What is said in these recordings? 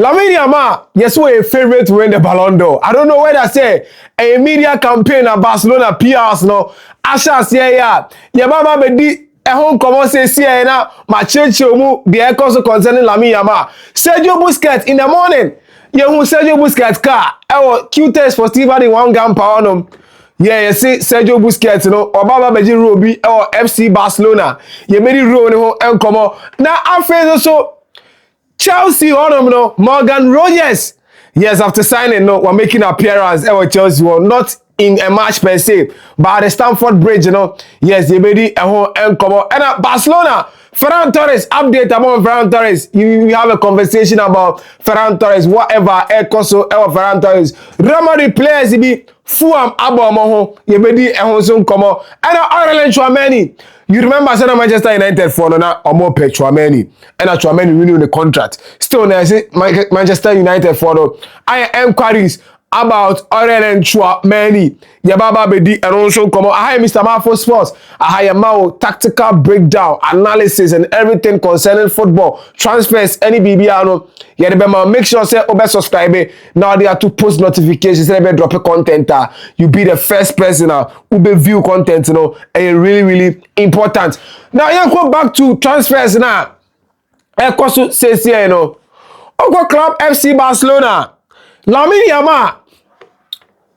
Lamine Yamal, yes, we're a favorite to win the Ballon d'Or. I don't know whether I say a media campaign at Barcelona PRs no. Asha say ya baba be home come say na ma cheche mu the echoes concerning Lamine Yamal. Sergio Busquets in the morning. You who Sergio Busquets car. Q-test for Steve the one gun power no. Yeah, you see Sergio Busquets, you know, or Baba Beji Roby or FC Barcelona. You made it roll no and come on. Now after also Chelsea on no Morgan Rogers. Yes, after signing, no, we're making appearance at Chelsea. Well, not in a match per se, but at the Stamford Bridge, you know. Yes, they made it and come on. And at Barcelona, Ferran Torres, update about Ferran Torres. You have a conversation about Ferran Torres, whatever, Ekoso, Ferran Torres. Remedy players, be Fulham, Abomoho, you made it and come on. And Ireland, Chouameni. You remember I said Manchester United for no or more pay Chouameni. And Chouameni renewing the contract. Still, I say Manchester United for no. I inquiries about Ireland Chouameni. Yababa Bedi and also come on. I Mr. Marfo Sports. I have Mao tactical breakdown, analysis, and everything concerning football, transfers, any BBR. Make sure say subscribe. Now they are to post notifications. They drop a content. You be the first person who be view content. You know, and really, really important. Now you go back to transfers now. Ekosu says here, you know, Ogo Club FC Barcelona. Lamine Yamal.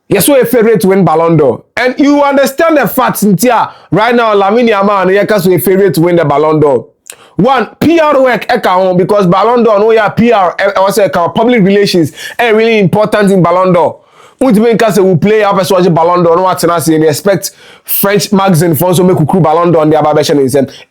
Yes, we're a favorite to win Ballon d'Or. And you understand the facts here. Right now, Lamine Yamal and Yekas were a favorite to win the Ballon d'Or. One, PR work because Ballon d'Or, no, yeah, PR, also public relations, are really important in Ballon d'Or. Because we play up as watch Ballon d'Or, no what and they expect French magazine for also make a crew Ballon d'Or on their barbation.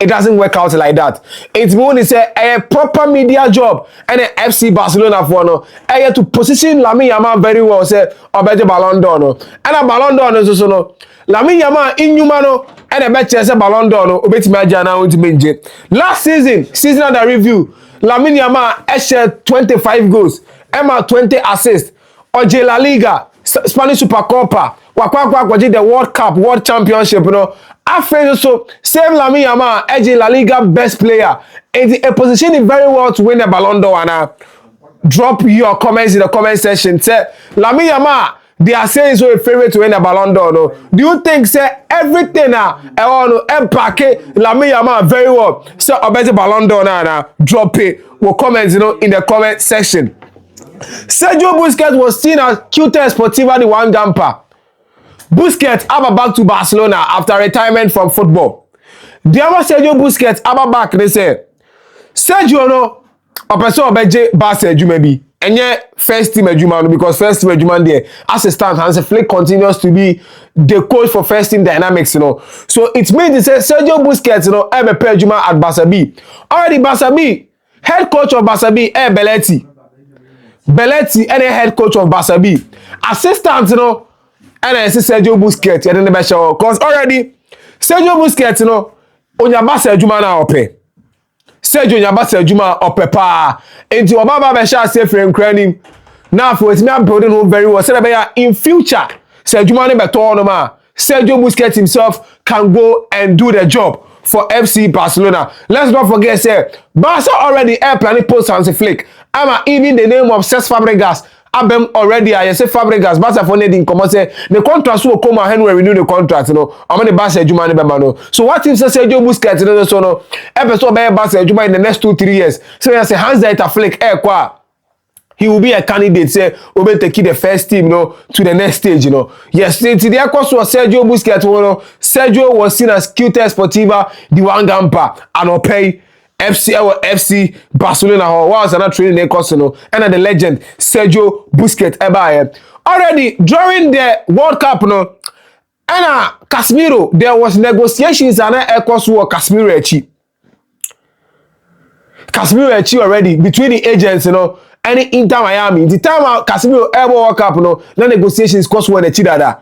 It doesn't work out like that. It's more a proper media job and an FC Barcelona for no. I to position Lamine Yamal very well, say or better Ballon d'Or no. And a Ballon d'Or no so no. Lamine Yamal inhumano and a better say Ballon d'Or no. Obeti Majana won't be. Last season under review, Lamine Yamal had 25 goals, Emma 20 assists, OJ La Liga. Spanish Super Copa, the World Cup, World Championship, you know. After so, same Lamine Yamal, AJ La Liga best player. In a position very well to win the Ballon d'Or. And drop your comments in the comment section. Say Lamine Yamal, they are saying so a favorite to win the Ballon d'Or. No? Do you think say everything packet Lamine Yamal very well? So I bet the Ballon d'Or now drop it. We'll comment, you know, in the comment section. Sergio Busquets was seen as Q-test Sportiva the one gamper. Busquets are back to Barcelona after retirement from football. The other Sergio Busquets are back. They say Sergio no person obeje Barca maybe and yet first team Ejuma because first team Ejuma there assistant Hans Flick continues to be the coach for first team dynamics, you know. So it means they say Sergio Busquets, you know, I'm a Ejuma at Barca B. Already Barca B, head coach of Barca B, Belletti and head coach of Barca B. Assistant, you know, and I say Sergio Busquets, you never show because already Sergio Busquets, you know, on your Barca Juma na ope. Sergio on your Barca Juma ope pa. Into Obama Besha say frame craning. Now for it me I'm building home very well. Say in future, Sergio Juma ne beto no ma. Sergio Busquets himself can go and do the job for FC Barcelona. Let's not forget, say Barca already planning post Hans Flick. Even the name of Cesc Fabregas, Abem already, I say Fabregas, Barca for needing come say the contract will come and renew the contract, you know. I'm the Barca Juma no. So what if Sergio Busquets, you know, so no episode by Barca Juma in the next 2-3 years. So I say Hans Dieter Flick, he will be a candidate, say, Obe take the first team, you know, to the next stage, you know. Yes, today of course was Sergio Busquets, you know. Sergio was seen as Q-test Sportiva, the one gamper, and Opay. FC Barcelona was another training course, you know, and the legend Sergio Busquets already during the World Cup, you know, and Casemiro, there was negotiations and course war Casemiro already between the agents, you know, and Inter Miami. The time Casemiro ever World Cup, you know, no negotiations course war the Chidada.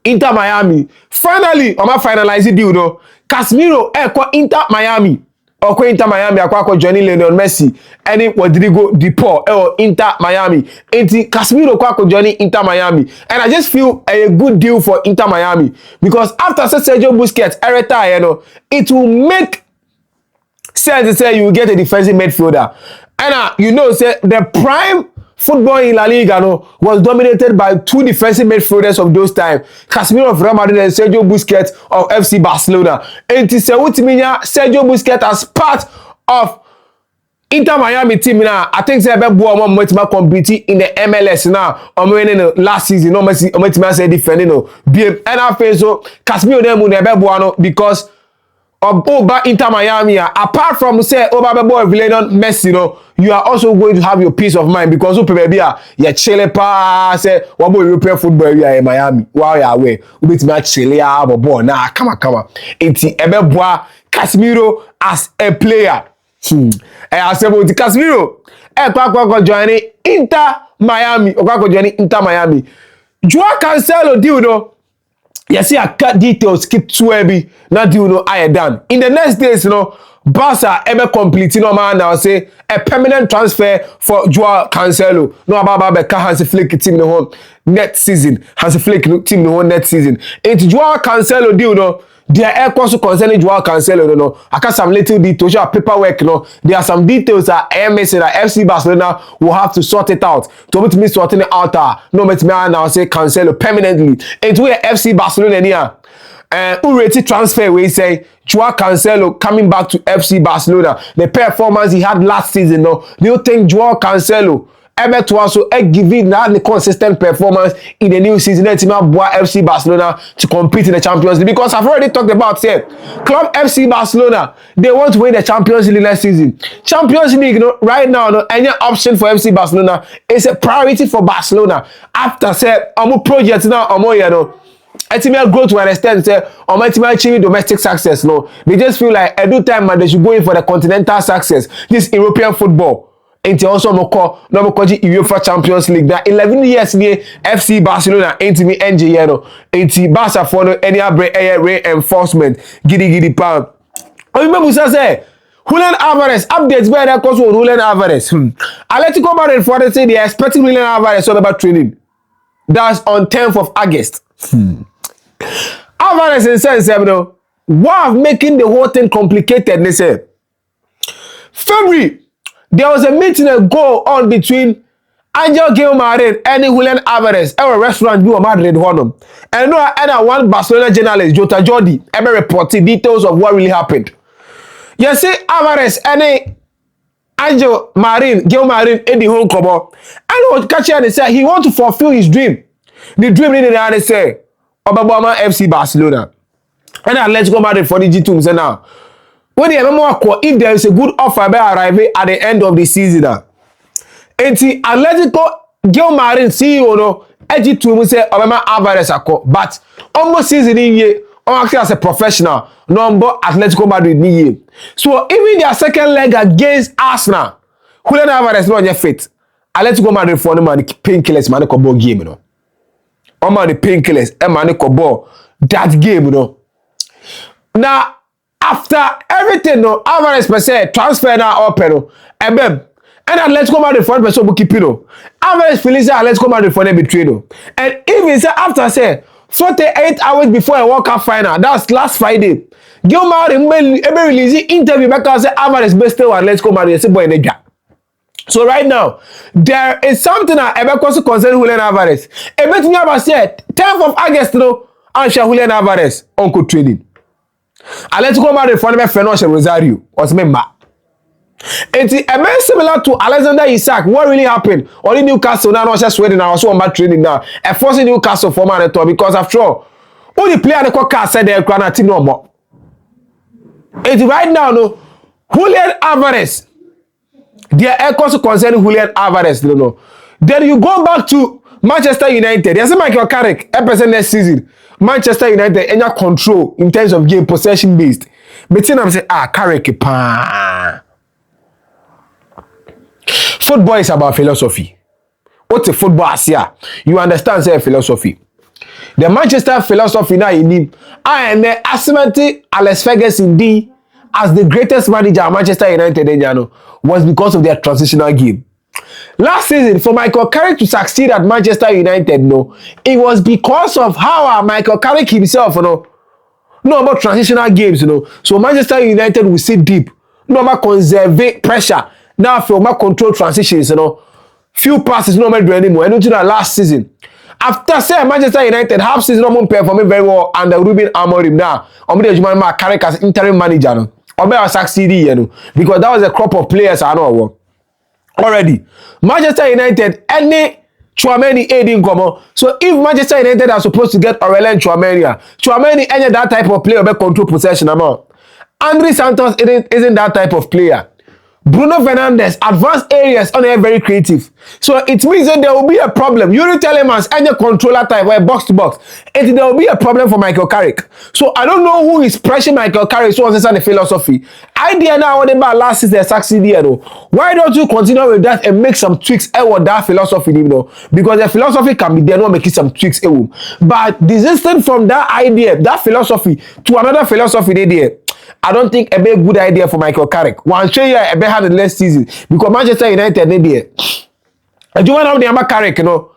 Inter Miami. Finally, I'm finalize the deal, you know. Casemiro Inter Miami. Or Inter Miami, akwa Johnny Lionel Messi, any Rodrigo Di Paul, Inter Miami. Enti Casemiro kwa Johnny Inter Miami, and I just feel a good deal for Inter Miami because after Sergio Busquets retire, you know, it will make sense to say you will get a defensive midfielder. And you know, say the prime football in La Liga was dominated by two defensive midfielders of those time, Casemiro of Real Madrid and Sergio Busquets of FC Barcelona. And to say Sergio Busquets as part of Inter Miami team now, I think say be boa mo competing in the MLS now. Last season no say defending BM. And I feel so Casemiro dem no be boa because of over Inter Miami. Apart from say over boy Villanelle Messi you are also going to have your peace of mind because baby you chile pa say what boy European football area in Miami. Wow you away. We bet me chile boy now come on. Enti ebe boa Casemiro as a player. I said about Casemiro kwa joining Inter Miami kwa joining Inter Miami. Joao Cancelo deal yes, I cut details keep too heavy. Not deal I am done. In the next days, Barca ever completing man now say a permanent transfer for Joao Cancelo. No about Hansi Flick team the whole next season. Hansi Flick team the whole next season. It's Joao Cancelo deal there are also concerning Joao Cancelo I got some little details paperwork there are some details that I am missing that FC Barcelona will have to sort it out to me sorting it out no me now say Cancelo permanently into where FC Barcelona here who rated transfer we say Joao Cancelo coming back to FC Barcelona the performance he had last season do you think Joao Cancelo ever to also give it now the consistent performance in the new season that team FC Barcelona to compete in the Champions League? Because I've already talked about it. Club FC Barcelona, they want to win the Champions League next season. Champions League, right now, any option for FC Barcelona is a priority for Barcelona. After say, project now, a team grow to an extent, say, team achieving domestic success. They just feel like every time they should go in for the continental success. This European football. Ain't also no UEFA Champions League. That 11 years near FC Barcelona ain't me NJ ain't Barca for any reinforcement. Giddy pound. Remember say Julian Álvarez updates by that cause Julian Álvarez. Atletico Madrid for they say they are expecting Julian Álvarez all about training. That's on 10th of August. Álvarez in sense why making the whole thing complicated they say February there was a meeting go on between Angel Gilmarin and Julian Álvarez at a restaurant in Madrid. And one Barcelona journalist, Jota Jordi, ever reported details of what really happened. You see, Álvarez and Angel Gilmarin in the whole couple. And what catch and say he want to fulfill his dream. The dream needed to say Obama FC Barcelona. And let's go Madrid for the G2 now. When if there is a good offer by arriving at the end of the season, and the Atletico Gilmarin CEO edgy to say Obama Álvarez but almost season in year actually as a professional number Atletico Madrid year. So even their second leg against Arsenal, Julian Álvarez not yet fit. Atletico Madrid for the man painkillers man ko ball game the painkillers and man ko ball that game Now after everything, Álvarez per se transfer now open, and let's go Madrid for the person keep Álvarez feels that let's go Madrid for the betrayal. And even say after say 48 hours before a World Cup final, that's last Friday. Gilmarin release interview because say Álvarez best one let's go Madrid say boy nigga. So right now, there is something that ever concern Julian Álvarez. Everything about said 10th of August and Julian Álvarez uncle training. Atletico Madrid for the Ferran Rosario was member. It's a similar to Alexander Isak. What really happened? Only Newcastle now not just Sweden now also on training now. And forcing Newcastle for man because after all the player the call said they're gonna team no more. It's right now Julian Álvarez. There are also concerning Julian Álvarez, Then you go back to Manchester United. There's a Michael Carrick, represent next season. Manchester United any control in terms of game possession based. But then I'm saying, Carrick pa. Football is about philosophy. What's a football Asia? You understand say philosophy. The Manchester philosophy now in him. And the asymmetry Alex Ferguson D as the greatest manager at Manchester United was because of their transitional game. Last season, for Michael Carrick to succeed at Manchester United, it was because of how Michael Carrick himself, about transitional games, So Manchester United will sit deep, about conserve pressure Now for my control transitions, you know, few passes no do anymore. And until last season, after say Manchester United half season no performing very well under Ruben Amorim now. Omide Juma carry as interim manager no. Obe succeed you know because that was a crop of players I know already. Manchester United any Tchouameni aiding come. So if Manchester United are supposed to get Aurelien Tchouameni any that type of player be control possession amount. Andre Santos isn't that type of player. Bruno Fernandes, advanced areas on a very creative. So it means that there will be a problem. You tell him as any controller type where box to box. And there will be a problem for Michael Carrick. So I don't know who is pressuring Michael Carrick so on the philosophy. Idea now what about last season succeed here though. Why don't you continue with that and make some tweaks with that philosophy, you know? Because the philosophy can be there, not making some tweaks. But desisting from that idea, that philosophy to another philosophy there. I don't think a very good idea for Michael Carrick. One show you a better had the last season because Manchester United need there. Do you want to have the Carrick, you know?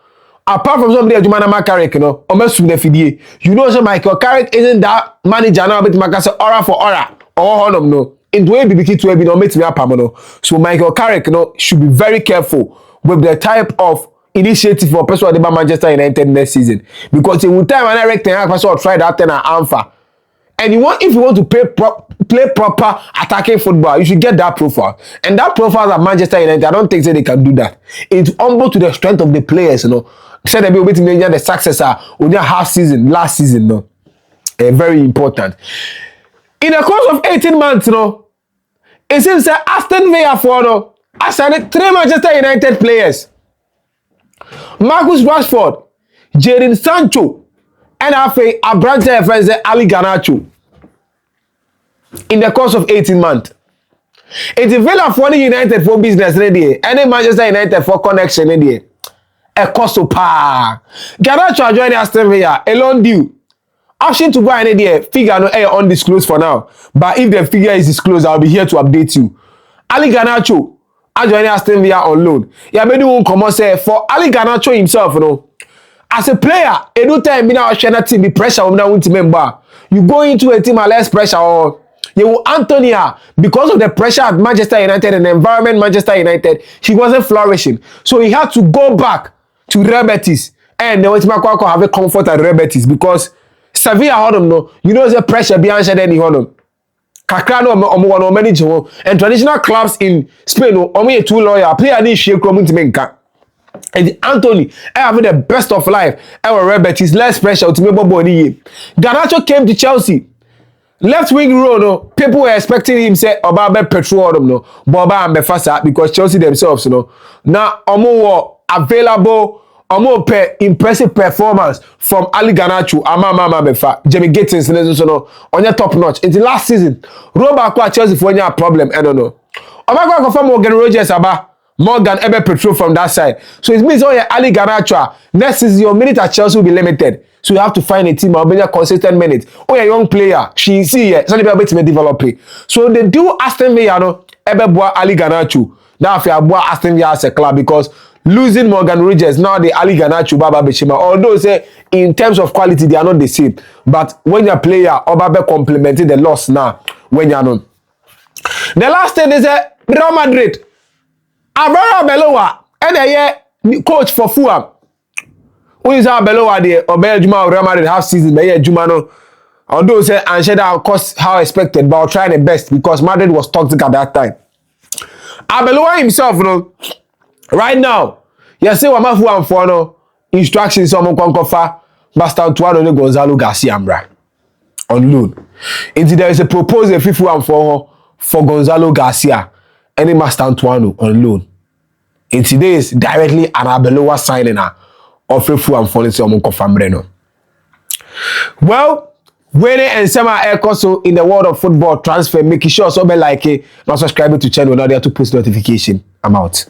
Apart from somebody, do you want to have Carrick, you know? You know, so Michael Carrick isn't that manager now, but Michael say aura for aura or no. Into a BBK to a no make me up, no. So Michael Carrick, you know, should be very careful with the type of initiative for person about Manchester United next season because in time when I reckon I try that then I answer. And if you want to play proper attacking football, you should get that profile. And that profile at Manchester United, I don't think they can do that. It's humble to the strength of the players, you know. Said they be waiting to the successor on their half season, last season, no. Very important. In the course of 18 months, you know, it seems that Aston Villa for no, I signed 3 Manchester United players. Marcus Rashford, Jadon Sancho, and a branch friends Ali Garnacho in the course of 18 months. It's a Villa for the United for business ready. Any Manchester United for connection ready. A cost of power. Garnacho joining Aston Villa. A loan deal. Option to buy any day. Figure no air undisclosed for now. But if the figure is disclosed, I'll be here to update you. Ali Garnacho joining Aston Villa on loan. Yeah, maybe won't come on say for Ali Garnacho himself, you know. As a player, any time me now share team be pressure on that team member. You go into a team with less pressure or you will Antonia because of the pressure at Manchester United and the environment Manchester United, he wasn't flourishing. So he had to go back to Real Betis and then have a comfort at Real Betis because Sevilla had him no. You know the pressure behind any honor. Kakrano or manager and traditional clubs in Spain only 2 lawyer player need shake to make. And Anthony, having the best of life. Our Rebet is less pressure to make body. Garnacho came to Chelsea. Left wing row, no. People were expecting him say about petrol no. Boba and Befasa because Chelsea themselves, you know. Now Omo available, Omo impressive performance from Ali Garnacho, Mama Befa, Jamie Gittins, no on your top notch. In the last season, Robert Kwa Chelsea for any problem, I don't know. Oba confirm Morgan Rogers about Morgan Ebe Petrol from that side. So it means Ali Garnacho, next season your minute at Chelsea will be limited. So you have to find a team or be a consistent minute. A young player, she see here, so they be able to develop it. So they do Aston Villa, no, Ebe Boa Ali Garnacho. Now if you Boa Aston Villa as a club because losing Morgan Rogers, now the Ali Garnacho Baba Bechima. Although say in terms of quality they are not the same, but when you're a player, Obabe complementing the loss now when you're not. The last thing is Real Madrid. Avara Belowa, and a coach for Fulham. Who is our Belowa there? Or Juma Real Madrid half season, Juma no. Although say and said that cost how expected, but I'll try the best because Madrid was toxic at that time. Abelowa himself, you know, right now, you say what my Fulham for no instructions on Konkofa, Master Antoine Gonzalo Garcia on loan. Indeed, there is a proposal for Gonzalo Garcia. Any Master Antoine on loan. In today's directly an Abelowa signing of Fulham for the Well, when and summer air also in the world of football transfer, making sure so be like it, not subscribing to channel now there to post notification. I'm out.